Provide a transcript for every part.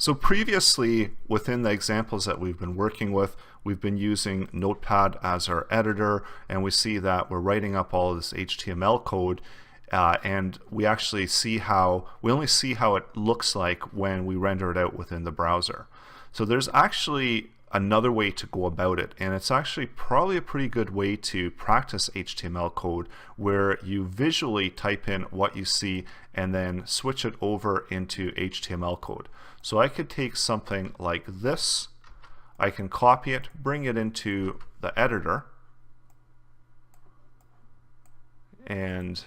So previously, within the examples that we've been working with, we've been using Notepad as our editor, and we see that we're writing up all of this HTML code, and we actually see we only see how it looks like when we render it out within the browser. So there's actually another way to go about it, and it's actually probably a pretty good way to practice HTML code, where you visually type in what you see and then switch it over into HTML code. So I could take something like this, I can copy it, bring it into the editor, and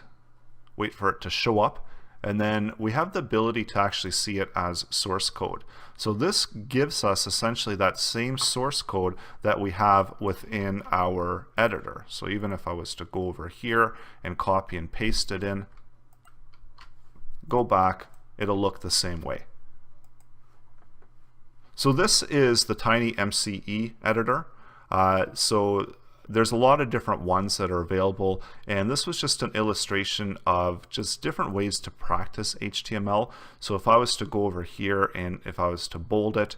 wait for it to show up, and then we have the ability to actually see it as source code. So this gives us essentially that same source code that we have within our editor. So even if I was to go over here and copy and paste it in, go back, it'll look the same way. So this is the TinyMCE editor. So there's a lot of different ones that are available, and this was just an illustration of just different ways to practice HTML. So if I was to go over here and if I was to bold it,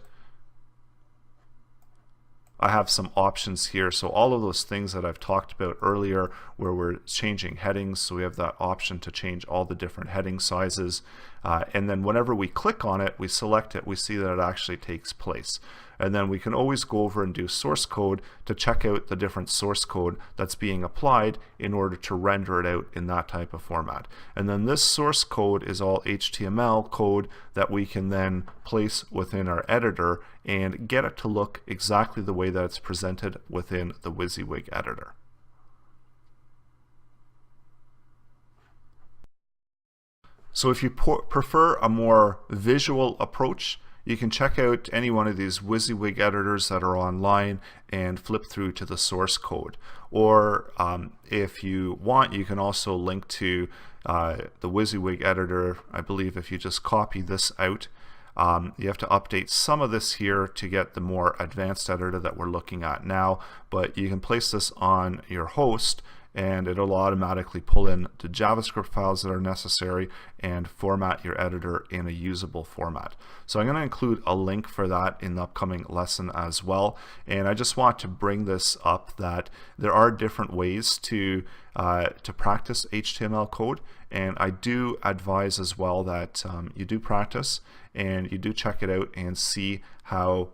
I have some options here. So all of those things that I've talked about earlier, where we're changing headings, so we have that option to change all the different heading sizes, and then whenever we click on it, we select it, we see that it actually takes place. And then we can always go over and do source code to check out the different source code that's being applied in order to render it out in that type of format. And then this source code is all HTML code that we can then place within our editor and get it to look exactly the way that it's presented within the WYSIWYG editor. So if you prefer a more visual approach, you can check out any one of these WYSIWYG editors that are online and flip through to the source code. Or if you want, you can also link to the WYSIWYG editor. I believe if you just copy this out, you have to update some of this here to get the more advanced editor that we're looking at now, but you can place this on your host and it'll automatically pull in the JavaScript files that are necessary and format your editor in a usable format. So I'm going to include a link for that in the upcoming lesson as well. And I just want to bring this up that there are different ways to practice HTML code, and I do advise as well that you do practice and you do check it out and see how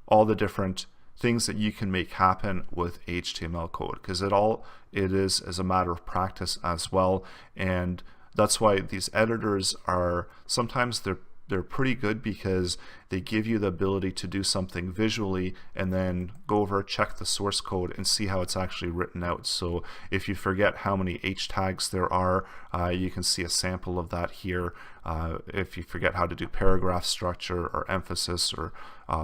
all the different things that you can make happen with HTML code, because it is as a matter of practice as well. And that's why these editors are sometimes they're pretty good, because they give you the ability to do something visually and then go over, check the source code and see how it's actually written out. So if you forget how many H tags there are, you can see a sample of that here. If you forget how to do paragraph structure or emphasis or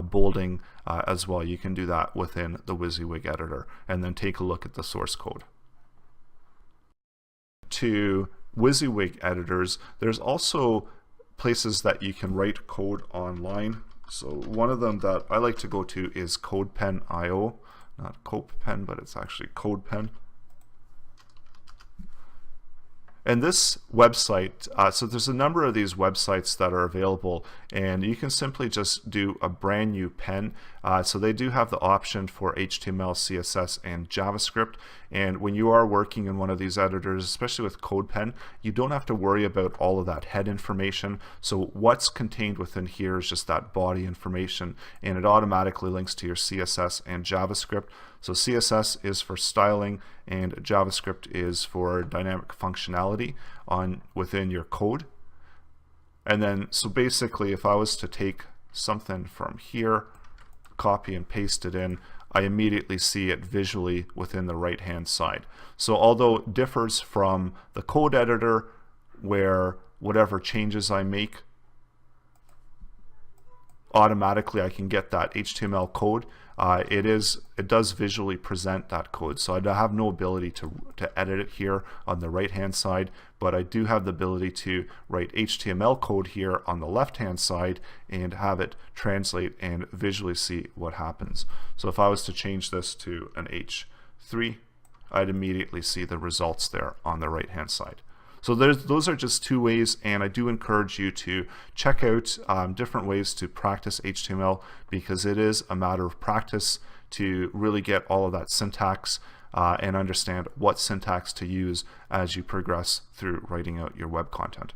bolding as well, you can do that within the WYSIWYG editor and then take a look at the source code. To WYSIWYG editors, there's also places that you can write code online. So one of them that I like to go to is CodePen.io, not CodePen, but it's actually CodePen. And this website, so there's a number of these websites that are available, and you can simply just do a brand new pen. So they do have the option for HTML, CSS, and JavaScript. And when you are working in one of these editors, especially with CodePen, you don't have to worry about all of that head information. So what's contained within here is just that body information, and it automatically links to your CSS and JavaScript. So CSS is for styling and JavaScript is for dynamic functionality within your code. And then, so basically, if I was to take something from here, copy and paste it in, I immediately see it visually within the right hand side. So although it differs from the code editor, where whatever changes I make, automatically I can get that HTML code, it does visually present that code. So I have no ability to edit it here on the right hand side, but I do have the ability to write HTML code here on the left hand side and have it translate and visually see what happens. So if I was to change this to an H3, I'd immediately see the results there on the right hand side. So those are just two ways, and I do encourage you to check out different ways to practice HTML, because it is a matter of practice to really get all of that syntax and understand what syntax to use as you progress through writing out your web content.